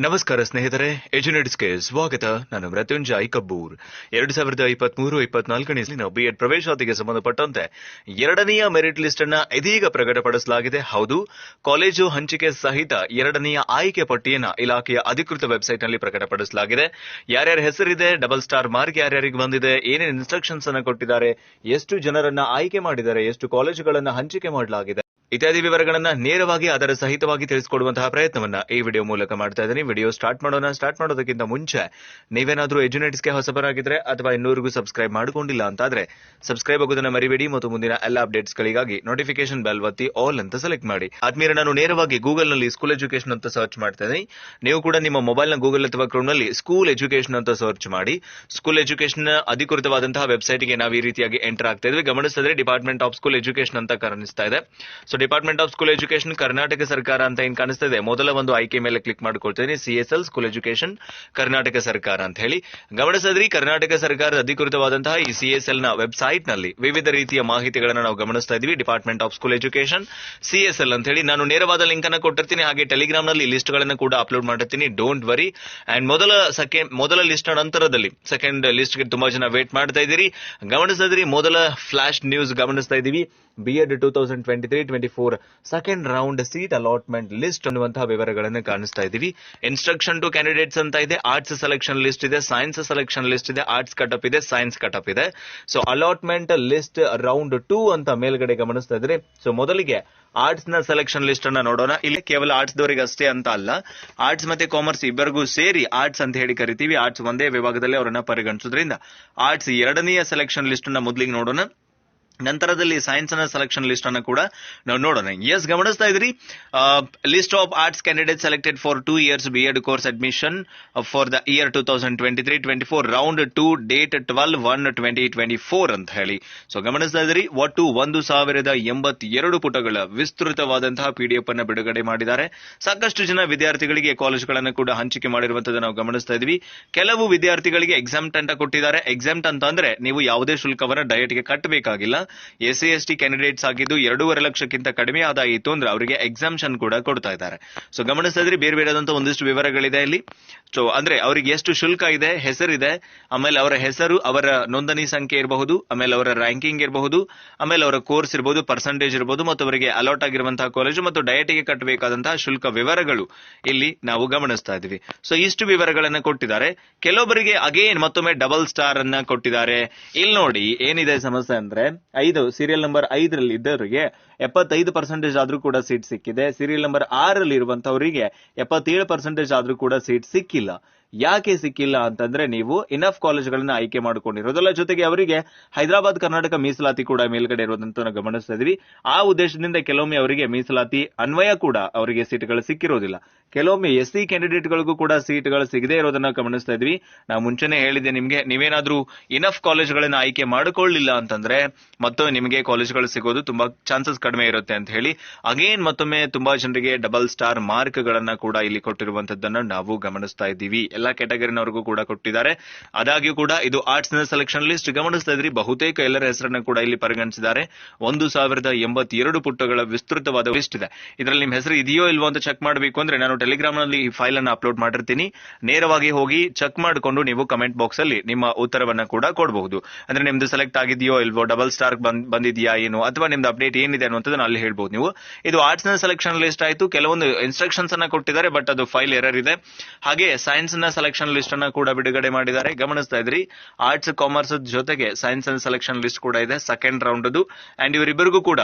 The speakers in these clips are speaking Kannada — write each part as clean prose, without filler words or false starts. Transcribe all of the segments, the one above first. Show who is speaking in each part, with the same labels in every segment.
Speaker 1: ನಮಸ್ಕಾರ ಸ್ನೇಹಿತರೆ, ಎಜುನೆಟ್ಸ್ಗೆ ಸ್ವಾಗತ. ನಾನು ಮೃತ್ಯುಂಜಯ್ ಕಬ್ಬೂರ್. 2023-24 ಬಿಎಡ್ ಪ್ರವೇಶಾತಿಗೆ ಸಂಬಂಧಪಟ್ಟಂತೆ ಎರಡನೆಯ ಮೆರಿಟ್ ಲಿಸ್ಟ್ ಅನ್ನ ಇದೀಗ ಪ್ರಕಟಪಡಿಸಲಾಗಿದೆ. ಹೌದು, ಕಾಲೇಜು ಹಂಚಿಕೆ ಸಹಿತ ಎರಡನೆಯ ಆಯ್ಕೆ ಪಟ್ಟಿಯನ್ನ ಇಲಾಖೆಯ ಅಧಿಕೃತ ವೆಬ್ಸೈಟ್ ನಲ್ಲಿ ಪ್ರಕಟಪಡಿಸಲಾಗಿದೆ. ಯಾರ್ಯಾರ ಹೆಸರಿದೆ, ಡಬಲ್ ಸ್ಟಾರ್ ಮಾರ್ಕ್ ಯಾರ್ಯಾರಿಗೆ ಬಂದಿದೆ, ಏನೇನು ಇನ್ಸ್ಟ್ರಕ್ಷನ್ಸ್ ಅನ್ನ ಕೊಟ್ಟಿದ್ದಾರೆ, ಎಷ್ಟು ಜನರನ್ನ ಆಯ್ಕೆ ಮಾಡಿದ್ದಾರೆ, ಎಷ್ಟು ಕಾಲೇಜುಗಳನ್ನ ಹಂಚಿಕೆ ಮಾಡಲಾಗಿದೆ ಇತ್ಯಾದಿ ವಿವರಗಳನ್ನ ನೇರವಾಗಿ ಅದರ ಸಹಿತವಾಗಿ ತಿಳಿಸಿಕೊಡುವಂತಹ ಪ್ರಯತ್ನವನ್ನ ಈ ವಿಡಿಯೋ ಮೂಲಕ ಮಾಡ್ತಾ ಇದ್ದೀನಿ. ವಿಡಿಯೋ ಸ್ಟಾರ್ಟ್ ಮಾಡೋದಕ್ಕಿಂತ ಮುಂಚೆ ನೀವೇನಾದ್ರೂ ಎಜುನೆಟ್ಸ್ಗೆ ಹೊಸಬರಾಗಿದ್ರೆ ಅಥವಾ ಇನ್ನೂರಿಗೂ ಸಬ್ಸ್ಕ್ರೈಬ್ ಮಾಡಿಕೊಂಡಿಲ್ಲ ಅಂತಾದ್ರೆ ಸಬ್ಸ್ಕ್ರೈಬ್ ಆಗೋದನ್ನ ಮರಿಬೇಡಿ ಮತ್ತು ಮುಂದಿನ ಎಲ್ಲ ಅಪ್ಡೇಟ್ಸ್ ಗಳಿಗಾಗಿ ನೋಟಿಫಿಕೇಶನ್ ಬೆಲ್ ಒತ್ತಿ ಆಲ್ ಅಂತ ಸೆಲೆಕ್ಟ್ ಮಾಡಿ. ಆದ್ಮೇಲೆ ನಾನು ನೇರವಾಗಿ ಗೂಗಲ್ ನಲ್ಲಿ ಸ್ಕೂಲ್ ಎಜುಕೇಶನ್ ಅಂತ ಸರ್ಚ್ ಮಾಡ್ತಾ ಇದ್ದೀನಿ. ನೀವು ಕೂಡ ನಿಮ್ಮ ಮೊಬೈಲ್ ನ ಗೂಗಲ್ ಅಥವಾ ಕ್ರೋಮ್ ನಲ್ಲಿ ಸ್ಕೂಲ್ ಎಜುಕೇಶನ್ ಅಂತ ಸರ್ಚ್ ಮಾಡಿ. ಸ್ಕೂಲ್ ಎಜುಕೇಶನ್ ಅಧಿಕೃತವಾದಂತಹ ವೆಬ್ಸೈಟ್ ಗೆ ನಾವು ಈ ರೀತಿಯಾಗಿ ಎಂಟರ್ ಆಗ್ತಾ ಇದ್ವಿ. ಗಮನಿಸಿದ್ರೆ ಡಿಪಾರ್ಟ್ಮೆಂಟ್ ಆಫ್ ಸ್ಕೂಲ್ ಎಜುಕೇಶನ್ ಅಂತ ಕಾಣಿಸ್ತಾ ಇದೆ. So department of school education Karnataka ಸರ್ಕಾರ ಅಂತ ಏನ್ ಕಾಣಿಸ್ತಾ ಇದೆ, ಮೊದಲ ಒಂದು ಆಯ್ಕೆ ಮೇಲೆ ಕ್ಲಿಕ್ ಮಾಡ್ಕೊಳ್ತೇನೆ. CSL ಸ್ಕೂಲ್ ಎಜುಕೇಶನ್ ಕರ್ನಾಟಕ ಸರ್ಕಾರ ಅಂತ ಹೇಳಿ ಗಮನಿಸಿದ್ರಿ. ಕರ್ನಾಟಕ ಸರ್ಕಾರದ ಅಧಿಕೃತವಾದಂತಹ ಈ CSL ನ ವೆಬ್ಸೈಟ್ ನಲ್ಲಿ ವಿವಿಧ ರೀತಿಯ ಮಾಹಿತಿಗಳನ್ನು ನಾವು ಗಮನಿಸ್ತಾ ಇದೀವಿ. Department of school education CSL ಅಂತ ಹೇಳಿ ನಾನು ನೇರವಾದ ಲಿಂಕ್ ಅನ್ನು ಕೊಟ್ಟಿರ್ತೀನಿ. ಹಾಗೆ ಟೆಲಿಗ್ರಾಮ್ ನಲ್ಲಿ ಲಿಸ್ಟ್ ಗಳನ್ನು ಕೂಡ ಅಪ್ಲೋಡ್ ಮಾಡಿರ್ತೀನಿ. Don't worry. ಅಂಡ್ ಮೊದಲ ಲಿಸ್ಟ್ ನಂತರದಲ್ಲಿ ಸೆಕೆಂಡ್ ಲಿಸ್ಟ್ ಗೆ ತುಂಬಾ ಜನ ವೇಟ್ ಮಾಡ್ತಾ ಇದ್ದೀರಿ. ಗಮನಿಸಿದ್ರಿ, ಮೊದಲ ಫ್ಲಾಶ್ ನ್ಯೂಸ್ ಗಮನಿಸ್ತಾ ಇದೀವಿ. B Ed 2023-24 second round seat allotment list ಅನ್ನುವಂತಹ ವಿವರಗಳನ್ನು ಕಾಣಿಸ್ತಾ ಇದೀವಿ. ಇನ್ಸ್ಟ್ರಕ್ಷನ್ ಟು ಕ್ಯಾಂಡಿಡೇಟ್ಸ್ ಅಂತ ಇದೆ. ಆರ್ಟ್ಸ್ ಸೆಲೆಕ್ಷನ್ ಲಿಸ್ಟ್ ಇದೆ, ಸೈನ್ಸ್ ಸೆಲೆಕ್ಷನ್ ಲಿಸ್ಟ್ ಇದೆ, ಆರ್ಟ್ಸ್ ಕಟಪ್ ಇದೆ, ಸೈನ್ಸ್ ಕಟಪ್ ಇದೆ. ಸೊ ಅಲಾಟ್ಮೆಂಟ್ ಲಿಸ್ಟ್ ರೌಂಡ್ 2 ಅಂತ ಮೇಲ್ಗಡೆ ಗಮನಿಸ್ತಾ ಇದ್ರೆ. ಸೊ ಮೊದಲಿಗೆ ಆರ್ಟ್ಸ್ ನ ಸೆಲೆಕ್ಷನ್ ಲಿಸ್ಟ್ ಅನ್ನ ನೋಡೋಣ. ಇಲ್ಲಿ ಕೇವಲ ಆರ್ಟ್ಸ್ ದವರಿಗೆ ಅಷ್ಟೇ ಅಂತ ಅಲ್ಲ, ಆರ್ಟ್ಸ್ ಮತ್ತೆ ಕಾಮರ್ಸ್ ಇಬ್ಬರಿಗೂ ಸೇರಿ ಆರ್ಟ್ಸ್ ಅಂತ ಹೇಳಿ ಕರಿತೀವಿ. ಆರ್ಟ್ಸ್ ಒಂದೇ ವಿಭಾಗದಲ್ಲಿ ಅವರನ್ನ ಪರಿಗಣಿಸೋದ್ರಿಂದ ಆರ್ಟ್ಸ್ ಎರಡನೆಯ ಸೆಲೆಕ್ಷನ್ ಲಿಸ್ಟ್ ಅನ್ನ ಮೊದಲಿಗೆ ನೋಡೋಣ. ನಂತರದಲ್ಲಿ ಸೈನ್ಸ್ ನ ಸೆಲೆಕ್ಷನ್ ಲಿಸ್ಟ್ ಅನ್ನು ಕೂಡ ನಾವು ನೋಡೋಣ. ಎಸ್, ಗಮನಿಸ್ತಾ ಇದ್ರಿ, list of arts candidate selected for 2 years B Ed course admission for the year 2023-24 round 2 date 12/1/2024 ಅಂತ ಹೇಳಿ. ಸೊ ಗಮನಿಸ್ತಾ ಇದ್ರಿ, ಒಟ್ಟು 1082 ಪುಟಗಳ ವಿಸ್ತೃತವಾದಂತಹ PDF ಅನ್ನು ಬಿಡುಗಡೆ ಮಾಡಿದ್ದಾರೆ. ಸಾಕಷ್ಟು ಜನ ವಿದ್ಯಾರ್ಥಿಗಳಿಗೆ ಕಾಲೇಜುಗಳನ್ನು ಕೂಡ ಹಂಚಿಕೆ ಮಾಡಿರುವಂತದ್ದು ನಾವು ಗಮನಿಸ್ತಾ ಇದ್ವಿ. ಕೆಲವು ವಿದ್ಯಾರ್ಥಿಗಳಿಗೆ ಎಕ್ಸಾಮ್ಟ್ ಅಂತ ಕೊಟ್ಟಿದ್ದಾರೆ. ಎಕ್ಸಾಮ್ಟ್ ಅಂತ ಅಂದ್ರೆ ನೀವು ಯಾವುದೇ ಶುಲ್ಕವನ್ನ ಡಯಟ್ಗೆ ಕಟ್ಟಬೇಕಾಗಿಲ್ಲ. SC/ST ಕ್ಯಾಂಡಿಡೇಟ್ಸ್ ಆಗಿದ್ದು 2.5 ಲಕ್ಷಕ್ಕಿಂತ ಕಡಿಮೆ ಆದಾಯ ಇತ್ತು ಅಂದ್ರೆ ಅವರಿಗೆ ಎಕ್ಸಾಮ್ಷನ್ ಕೂಡ ಕೊಡ್ತಾ ಇದ್ದಾರೆ. ಸೊ ಗಮನಿಸ್ತಾ ಇದ್ರೆ ಬೇರೆ ಬೇರೆದಂತ ಒಂದಿಷ್ಟು ವಿವರಗಳಿದೆ ಇಲ್ಲಿ. ಸೊ ಅಂದ್ರೆ ಅವರಿಗೆ ಎಷ್ಟು ಶುಲ್ಕ ಇದೆ, ಹೆಸರಿದೆ, ಆಮೇಲೆ ಅವರ ಹೆಸರು, ಅವರ ನೋಂದಣಿ ಸಂಖ್ಯೆ ಇರಬಹುದು, ಆಮೇಲೆ ಅವರ ರ್ಯಾಂಕಿಂಗ್ ಇರಬಹುದು, ಆಮೇಲೆ ಅವರ ಕೋರ್ಸ್ ಇರಬಹುದು, ಪರ್ಸೆಂಟೇಜ್ ಇರಬಹುದು, ಮತ್ತು ಅವರಿಗೆ ಅಲಾಟ್ ಆಗಿರುವಂತಹ ಕಾಲೇಜು ಮತ್ತು ಡಯಟಿಗೆ ಕಟ್ಟಬೇಕಾದಂತಹ ಶುಲ್ಕ ವಿವರಗಳು ಇಲ್ಲಿ ನಾವು ಗಮನಿಸ್ತಾ ಇದ್ವಿ. ಸೊ ಇಷ್ಟು ವಿವರಗಳನ್ನ ಕೊಟ್ಟಿದ್ದಾರೆ. ಕೆಲವೊಬ್ಬರಿಗೆ ಅಗೇನ್ ಮತ್ತೊಮ್ಮೆ ಡಬಲ್ ಸ್ಟಾರ್ ಅನ್ನ ಕೊಟ್ಟಿದ್ದಾರೆ. ಇಲ್ಲಿ ನೋಡಿ ಏನಿದೆ ಸಮಸ್ಯೆ ಅಂದ್ರೆ, ಸೀರಿಯಲ್ ನಂಬರ್ 5ರಲ್ಲಿ ಇದ್ದವರಿಗೆ 75% ಆದ್ರೂ ಕೂಡ ಸೀಟ್ ಸಿಕ್ಕಿದೆ. ಸೀರಿಯಲ್ ನಂಬರ್ 6ರಲ್ಲಿ ಇರುವಂತವರಿಗೆ 77% ಆದ್ರೂ ಕೂಡ ಸೀಟ್ ಸಿಕ್ಕಿಲ್ಲ. ಯಾಕೆ ಸಿಕ್ಕಿಲ್ಲ ಅಂತಂದ್ರೆ, ನೀವು ಇನಫ್ ಕಾಲೇಜ್ಗಳನ್ನ ಆಯ್ಕೆ ಮಾಡಿಕೊಂಡಿರೋದಲ್ಲ, ಜೊತೆಗೆ ಅವರಿಗೆ ಹೈದರಾಬಾದ್ ಕರ್ನಾಟಕ ಮೀಸಲಾತಿ ಕೂಡ ಮೇಲ್ಗಡೆ ಇರೋದಂತ ನಾವು ಗಮನಿಸ್ತಾ ಇದ್ವಿ. ಆ ಉದ್ದೇಶದಿಂದ ಕೆಲವೊಮ್ಮೆ ಅವರಿಗೆ ಮೀಸಲಾತಿ ಅನ್ವಯ ಕೂಡ ಅವರಿಗೆ ಸೀಟ್ಗಳು ಸಿಕ್ಕಿರೋದಿಲ್ಲ. ಕೆಲವೊಮ್ಮೆ SC ಕ್ಯಾಂಡಿಡೇಟ್ಗಳಿಗೂ ಕೂಡ ಸೀಟ್ಗಳು ಸಿಗದೇ ಇರೋದನ್ನ ಗಮನಿಸ್ತಾ ಇದ್ವಿ. ನಾವು ಮುಂಚೆನೆ ಹೇಳಿದ್ದೆ ನಿಮ್ಗೆ, ನೀವೇನಾದ್ರೂ ಇನಫ್ ಕಾಲೇಜ್ಗಳನ್ನ ಆಯ್ಕೆ ಮಾಡಿಕೊಳ್ಳಿಲ್ಲ ಅಂತಂದ್ರೆ ಮತ್ತೊಮ್ಮೆ ನಿಮಗೆ ಕಾಲೇಜ್ಗಳು ಸಿಗೋದು ತುಂಬಾ ಚಾನ್ಸಸ್ ಕಡಿಮೆ ಇರುತ್ತೆ ಅಂತ ಹೇಳಿ ಅಗೇನ್ ಮತ್ತೊಮ್ಮೆ ತುಂಬಾ ಜನರಿಗೆ ಡಬಲ್ ಸ್ಟಾರ್ ಮಾರ್ಕ್ ಗಳನ್ನ ಕೂಡ ಇಲ್ಲಿ ಕೊಟ್ಟಿರುವಂತದ್ದನ್ನ ನಾವು ಗಮನಿಸ್ತಾ ಇದ್ದೀವಿ. ಎಲ್ಲಾ ಕ್ಯಾಟಗರಿನವರೆಗೂ ಕೂಡ ಕೊಟ್ಟಿದ್ದಾರೆ. ಆದಾಗ್ಯೂ ಕೂಡ ಇದು ಆರ್ಟ್ಸ್ ನ ಸೆಲೆಕ್ಷನ್ ಲಿಸ್ಟ್ ಗಮನಿಸ್ತಾ ಇದ್ರಿ. ಬಹುತೇಕ ಎಲ್ಲರ ಹೆಸರನ್ನ ಕೂಡ ಇಲ್ಲಿ ಪರಿಗಣಿಸಿದ್ದಾರೆ. 1082 ಪುಟಗಳ ವಿಸ್ತೃತವಾದ ಲಿಸ್ಟ್ ಇದೆ. ಇದರಲ್ಲಿ ನಿಮ್ಮ ಹೆಸರು ಇದೆಯೋ ಇಲ್ವೋ ಅಂತ ಚೆಕ್ ಮಾಡಬೇಕು ಅಂದ್ರೆ ನಾನು ಟೆಲಿಗ್ರಾಮ್ ನಲ್ಲಿ ಈ ಫೈಲ್ ಅನ್ನು ಅಪ್ಲೋಡ್ ಮಾಡಿರ್ತೀನಿ. ನೇರವಾಗಿ ಹೋಗಿ ಚೆಕ್ ಮಾಡಿಕೊಂಡು ನೀವು ಕಮೆಂಟ್ ಬಾಕ್ಸ್ ಅಲ್ಲಿ ನಿಮ್ಮ ಉತ್ತರವನ್ನ ಕೂಡ ಕೊಡಬಹುದು. ಅಂದ್ರೆ ನಿಮ್ದು ಸೆಲೆಕ್ಟ್ ಆಗಿದೆಯೋ ಇಲ್ವೋ, ಡಬಲ್ ಸ್ಟಾರ್ ಬಂದಿದೆಯಾ ಏನು, ಅಥವಾ ನಿಮ್ದು ಅಪ್ಡೇಟ್ ಏನಿದೆ ಅನ್ನುವಂಥದ್ದನ್ನ ಅಲ್ಲಿ ಹೇಳ್ಬಹುದು ನೀವು. ಇದು ಆರ್ಟ್ಸ್ ನ ಸೆಲೆಕ್ಷನ್ ಲಿಸ್ಟ್ ಆಯ್ತು. ಕೆಲವೊಂದು ಇನ್ಸ್ಟ್ರಕ್ಷನ್ಸ್ ಅನ್ನ ಕೊಟ್ಟಿದ್ದಾರೆ, ಬಟ್ ಅದು ಫೈಲ್ ಎರರ್ ಇದೆ. ಹಾಗೆ ಸೈನ್ಸ್ ನ ಸೆಲೆಕ್ಷನ್ ಲಿಸ್ಟ್ ಅನ್ನ ಕೂಡ ಬಿಡುಗಡೆ ಮಾಡಿದ್ದಾರೆ. ಗಮನಿಸ್ತಾ ಇದ್ರಿ, ಆರ್ಟ್ಸ್ ಕಾಮರ್ಸ್ ಜೊತೆಗೆ ಸೈನ್ಸ್ ನ ಸೆಲೆಕ್ಷನ್ ಲಿಸ್ಟ್ ಕೂಡ ಇದೆ, ಸೆಕೆಂಡ್ ರೌಂಡ್ ಅದು. ಅಂಡ್ ಇವರಿಬ್ಬರಿಗೂ ಕೂಡ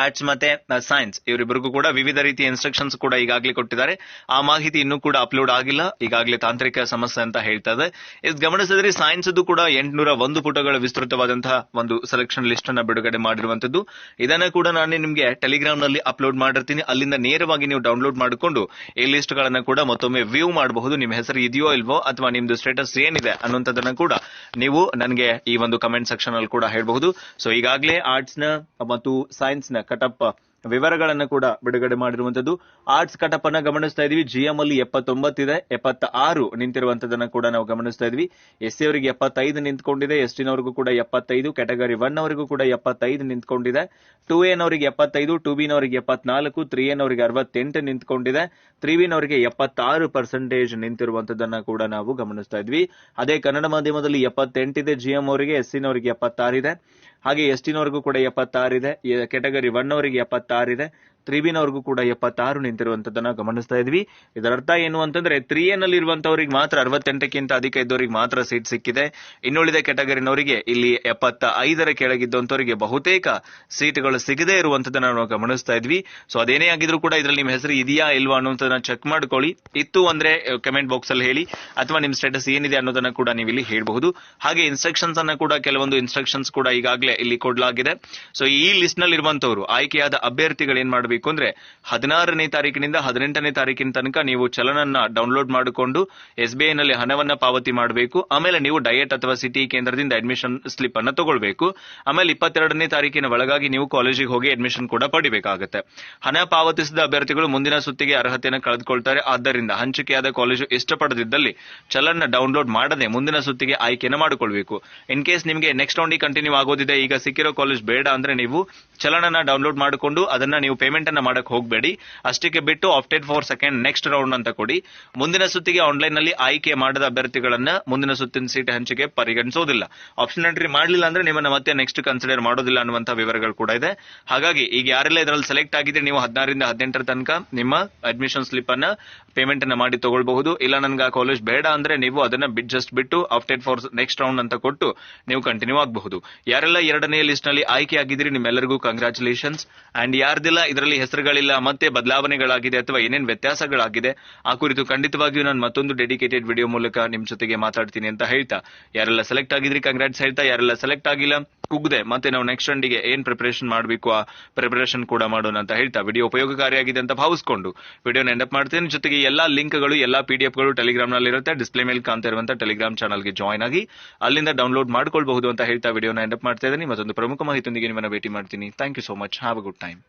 Speaker 1: ಆರ್ಟ್ಸ್ ಮತ್ತೆ ಸೈನ್ಸ್ ಇವರಿಬ್ಬರಿಗೂ ಕೂಡ ವಿವಿಧ ರೀತಿಯ ಇನ್ಸ್ಟ್ರಕ್ಷನ್ಸ್ ಕೂಡ ಈಗಾಗಲೇ ಕೊಟ್ಟಿದ್ದಾರೆ. ಆ ಮಾಹಿತಿ ಇನ್ನೂ ಕೂಡ ಅಪ್ಲೋಡ್ ಆಗಿಲ್ಲ, ಈಗಾಗಲೇ ತಾಂತ್ರಿಕ ಸಮಸ್ಯೆ ಅಂತ ಹೇಳ್ತಾ ಇದೆ. ಇದು ಗಮನಿಸಿದ್ರೆ ಸೈನ್ಸ್ ಕೂಡ 801 ಪುಟಗಳ ವಿಸ್ತೃತವಾದಂತಹ ಒಂದು ಸೆಲೆಕ್ಷನ್ ಲಿಸ್ಟ್ ಅನ್ನ ಬಿಡುಗಡೆ ಮಾಡಿರುವಂತದ್ದು. ಇದನ್ನ ಕೂಡ ನಾನು ನಿಮ್ಗೆ ಟೆಲಿಗ್ರಾಮ್ ನಲ್ಲಿ ಅಪ್ಲೋಡ್ ಮಾಡಿರ್ತೀನಿ. ಅಲ್ಲಿಂದ ನೇರವಾಗಿ ನೀವು ಡೌನ್ಲೋಡ್ ಮಾಡಿಕೊಂಡು ಈ ಲಿಸ್ಟ್ ಗಳನ್ನ ಕೂಡ ಮತ್ತೊಮ್ಮೆ ವ್ಯೂ ಮಾಡಬಹುದು. ನಿಮ್ಮ ಹೆಸರು ಇದೆಯೋ ಇಲ್ವೋ ಅಥವಾ ನಿಮ್ದು ಸ್ಟೇಟಸ್ ಏನಿದೆ ಅನ್ನುವಂಥದ್ದನ್ನ ಕೂಡ ನೀವು ನನಗೆ ಈ ಒಂದು ಕಮೆಂಟ್ ಸೆಕ್ಷನ್ ಅಲ್ಲಿ ಕೂಡ ಹೇಳಬಹುದು. ಸೊ ಈಗಾಗಲೇ ಆರ್ಟ್ಸ್ ನ ಮತ್ತು ಸೈನ್ಸ್ ನ ಕಟಪ್ ವಿವರಗಳನ್ನು ಕೂಡ ಬಿಡುಗಡೆ ಮಾಡಿರುವಂತದ್ದು. ಆರ್ಟ್ಸ್ ಕಟಪ್ ಅನ್ನ ಗಮನಿಸ್ತಾ ಇದೀವಿ. ಜಿಎಂ ಅಲ್ಲಿ 79 ಇದೆ, 76 ನಿಂತಿರುವಂತದನ್ನ ಕೂಡ ನಾವು ಗಮನಿಸ್ತಾ ಇದ್ವಿ. ಎಸ್ಸಿ ಅವರಿಗೆ 75 ನಿಂತ್ಕೊಂಡಿದೆ, ಎಸ್ಟಿ ನವರಿಗೂ ಕೂಡ 75, ಕ್ಯಾಟಗರಿ 1 ಅವರಿಗೂ ಕೂಡ 75 ನಿಂತ್ಕೊಂಡಿದೆ. 2A ನವರಿಗೆ 75, 2B ನವರಿಗೆ 74, 3A ನವರಿಗೆ 68 ನಿಂತ್ಕೊಂಡಿದೆ, 3B ನವರಿಗೆ 76% ನಿಂತಿರುವಂತದನ್ನ ಕೂಡ ನಾವು ಗಮನಿಸ್ತಾ ಇದ್ವಿ. ಅದೇ ಕನ್ನಡ ಮಾಧ್ಯಮದಲ್ಲಿ 78 ಇದೆ ಜಿಎಂ ಅವರಿಗೆ, ಎಸ್ಸಿ ನವರಿಗೆ 76 ಇದೆ, ಹಾಗೆ ಎಸ್ಟಿ ನವರಿಗೂ ಕೂಡ 76 ಇದೆ, ಕ್ಯಾಟಗರಿ 1 ಅವರಿಗೆ 76 ಇದೆ, 3B ನವರಿಗೂ ಕೂಡ 76 ನಿಂತಿರುವಂತದನ್ನ ಗಮನಿಸ್ತಾ ಇದ್ವಿ. ಇದರ ಅರ್ಥ ಏನು ಅಂತಂದ್ರೆ 3A ನಲ್ಲಿ ಇರುವಂತವರಿಗೆ ಮಾತ್ರ 68ಕ್ಕಿಂತ ಅಧಿಕ ಇದ್ದವರಿಗೆ ಮಾತ್ರ ಸೀಟ್ ಸಿಕ್ಕಿದೆ. ಇನ್ನುಳಿದ ಕ್ಯಾಟಗರಿನವರಿಗೆ ಇಲ್ಲಿ 75ರ ಕೆಳಗಿದ್ದಂತವರಿಗೆ ಬಹುತೇಕ ಸೀಟ್ಗಳು ಸಿಗದೇ ಇರುವಂತದನ್ನ ನಾವು ಗಮನಿಸ್ತಾ ಇದ್ವಿ. ಸೊ ಅದೇನೇ ಆಗಿದ್ರು ಕೂಡ ಇದರಲ್ಲಿ ನಿಮ್ಮ ಹೆಸರು ಇದೆಯಾ ಇಲ್ವಾ ಅನ್ನೋದನ್ನ ಚೆಕ್ ಮಾಡ್ಕೊಳ್ಳಿ. ಇತ್ತು ಅಂದ್ರೆ ಕಮೆಂಟ್ ಬಾಕ್ಸ್ ಅಲ್ಲಿ ಹೇಳಿ, ಅಥವಾ ನಿಮ್ ಸ್ಟೇಟಸ್ ಏನಿದೆ ಅನ್ನೋದನ್ನ ಕೂಡ ನೀವು ಇಲ್ಲಿ ಹೇಳಬಹುದು. ಹಾಗೆ ಇನ್ಸ್ಟ್ರಕ್ಷನ್ಸ್ ಅನ್ನ ಕೂಡ ಕೆಲವೊಂದು ಇನ್ಸ್ಟ್ರಕ್ಷನ್ಸ್ ಕೂಡ ಈಗಾಗಲೇ ಇಲ್ಲಿ ಕೊಡಲಾಗಿದೆ. ಸೊ ಈ ಲಿಸ್ಟ್ ನಲ್ಲಿ ಇರುವಂತವರು ಆಯ್ಕೆಯಾದ ಅಭ್ಯರ್ಥಿಗಳು ಏನ್ ಮಾಡಬೇಕು ಅಂದ್ರೆ 16ನೇ ತಾರೀಕಿನಿಂದ 18ನೇ ತಾರೀಕಿನ ತನಕ ನೀವು ಚಲನನ್ನ ಡೌನ್ಲೋಡ್ ಮಾಡಿಕೊಂಡು SBI ನಲ್ಲಿ ಹಣವನ್ನ ಪಾವತಿ ಮಾಡಬೇಕು. ಆಮೇಲೆ ನೀವು ಡಯಟ್ ಅಥವಾ ಸಿಟಿ ಕೇಂದ್ರದಿಂದ ಅಡ್ಮಿಷನ್ ಸ್ಲಿಪ್ ಅನ್ನ ತಗೊಳ್ಬೇಕು. ಆಮೇಲೆ 22ನೇ ತಾರೀಕಿನ ಒಳಗಾಗಿ ನೀವು ಕಾಲೇಜಿಗೆ ಹೋಗಿ ಅಡ್ಮಿಷನ್ ಕೂಡ ಪಡಿಬೇಕಾಗುತ್ತೆ. ಹಣ ಪಾವತಿಸಿದ ಅಭ್ಯರ್ಥಿಗಳು ಮುಂದಿನ ಸುತ್ತಿಗೆ ಅರ್ಹತೆಯನ್ನು ಕಳೆದುಕೊಳ್ತಾರೆ. ಆದ್ದರಿಂದ ಹಂಚಿಕೆಯಾದ ಕಾಲೇಜು ಇಷ್ಟಪಡದಿದ್ದಲ್ಲಿ ಚಲನ್ನ ಡೌನ್ಲೋಡ್ ಮಾಡದೆ ಮುಂದಿನ ಸುತ್ತಿಗೆ ಆಯ್ಕೆಯನ್ನು ಮಾಡಿಕೊಳ್ಬೇಕು. ಇನ್ ಕೇಸ್ ನಿಮಗೆ ನೆಕ್ಸ್ಟ್ ರೌಂಡ್ ಕಂಟಿನ್ಯೂ ಆಗೋದಿದೆ, ಈಗ ಸಿಕ್ಕಿರೋ ಕಾಲೇಜ್ ಬೇಡ ಅಂದ್ರೆ ನೀವು ಚಲನನ್ನ ಡೌನ್ಲೋಡ್ ಮಾಡಿಕೊಂಡು ಅದನ್ನ ನೀವು ಪೇಮೆಂಟ್ ಅನ್ನ ಮಾಡಕ್ ಹೋಗಬೇಡಿ. ಅಷ್ಟಕ್ಕೆ ಬಿಟ್ಟು opted for second next round ಅಂತ ಕೊಡಿ. ಮುಂದಿನ ಸುತ್ತಿಗೆ ಆನ್ಲೈನ್ ನಲ್ಲಿ ಆಯ್ಕೆ ಮಾಡದ ಅಭ್ಯರ್ಥಿಗಳನ್ನ ಮುಂದಿನ ಸುತ್ತಿನ ಸೀಟ್ ಹಂಚಿಕೆ ಪರಿಗಣಿಸೋದಿಲ್ಲ. ಆಪ್ಷನ್ ಎಂಟ್ರಿ ಮಾಡಲಿಲ್ಲ ಅಂದ್ರೆ ನಿಮ್ಮನ್ನ ಮತ್ತೆ ನೆಕ್ಸ್ಟ್ ಕನ್ಸಿಡರ್ ಮಾಡೋದಿಲ್ಲ ಅನ್ನುವಂತ ವಿವರಗಳು ಕೂಡ ಇದೆ. ಹಾಗಾಗಿ ಈಗ ಯಾರೆಲ್ಲ ಇದರಲ್ಲಿ ಸೆಲೆಕ್ಟ್ ಆಗಿದ್ರೆ ನೀವು 16ರಿಂದ 18ರ ತನಕ ನಿಮ್ಮ ಅಡ್ಮಿಷನ್ ಸ್ಲಿಪ್ ಅನ್ನ ಪೇಮೆಂಟ್ ಅನ್ನ ಮಾಡಿ ತಗೊಳ್ಬಹುದು. ಇಲ್ಲ ನನ್ಗೆ ಆ ಕಾಲೇಜ್ ಬೇಡ ಅಂದ್ರೆ ನೀವು ಅದನ್ನ ಜಸ್ಟ್ ಬಿಟ್ಟು ಆಪ್ಟೆಡ್ ಫಾರ್ ನೆಕ್ಸ್ಟ್ ರೌಂಡ್ ಅಂತ ಕೊಟ್ಟು ನೀವು ಕಂಟಿನ್ಯೂ ಆಗಬಹುದು. ಯಾರೆಲ್ಲ 2ನೇ ಲಿಸ್ಟ್ ನಲ್ಲಿ ಆಯ್ಕೆ ಆಗಿದ್ರಿ ನಿಮ್ಮೆಲ್ಲರಿಗೂ ಕಂಗ್ರಾಚುಲೇಷನ್ಸ್. ಅಂಡ್ ಯಾರ್ದಿಲ್ಲ ಇದರಲ್ಲಿ ಹೆಸರುಗಳಿಲ್ಲ ಮತ್ತೆ ಬದಲಾವಣೆಗಳಾಗಿದೆ ಅಥವಾ ಏನೇನ್ ವ್ಯತ್ಯಾಸಗಳಾಗಿದೆ ಆ ಕುರಿತು ಖಂಡಿತವಾಗಿಯೂ ನಾನು ಮತ್ತೊಂದು ಡೆಡಿಕೇಟೆಡ್ ವಿಡಿಯೋ ಮೂಲಕ ನಿಮ್ ಜೊತೆಗೆ ಮಾತಾಡ್ತೀನಿ ಅಂತ ಹೇಳ್ತಾ, ಯಾರೆಲ್ಲ ಸೆಲೆಕ್ಟ್ ಆಗಿದ್ರಿ ಕಂಗ್ರಾಟ್ಸ್ ಹೇಳ್ತಾ, ಯಾರೆಲ್ಲ ಸೆಲೆಕ್ಟ್ ಆಗಿಲ್ಲ ಕುಗ್ದೆ ಮತ್ತೆ ನಾವು ನೆಕ್ಸ್ಟ್ ರೌಂಡಿಗೆ ಏನ್ ಪ್ರಿಪರೇಷನ್ ಮಾಡಬೇಕು ಆ ಪ್ರಿಪರೇಷನ್ ಕೂಡ ಮಾಡೋಣ ಅಂತ ಹೇಳ್ತಾ, ವಿಡಿಯೋ ಉಪಯೋಗಕಾರಿಯಾಗಿದೆ ಅಂತ ಭಾವಿಸ್ಕೊಂಡು ವಿಡಿಯೋನ ಎಂಡ್ ಅಪ್ ಮಾಡ್ತೀನಿ. ಜೊತೆಗೆ ಎಲ್ಲಾ ಲಿಂಕ್ಗಳು ಎಲ್ಲಾ PDF ಗಳು ಟೆಲಿಗ್ರಾಮ್ ನಲ್ಲಿ ಇರುತ್ತೆ. ಡಿಸ್ಪ್ಲೇ ಮೇಲೆ ಕಾಣ್ತಾ ಇರುವಂತ ಟೆಲಿಗ್ರಾಮ್ ಚಾನಲ್ಗೆ ಜಾಯ್ನ್ ಆಗಿ ಅಲ್ಲಿಂದ ಡೌನ್ಲೋಡ್ ಮಾಡ್ಕೊಳ್ಬಹುದು ಅಂತ ಹೇಳ್ತಾ ವಿಡಿಯೋನ ಎಂಡ್ ಅಪ್ ಮಾಡ್ತಾ ಇದ್ದೀನಿ. ಮತ್ತೊಂದು ಪ್ರಮುಖ ಮಾಹಿತಿಯೊಂದಿಗೆ ನಿಮ್ಮನ್ನ ಭೇಟಿ ಮಾಡ್ತೀನಿ. Thank you so much. Have a good time.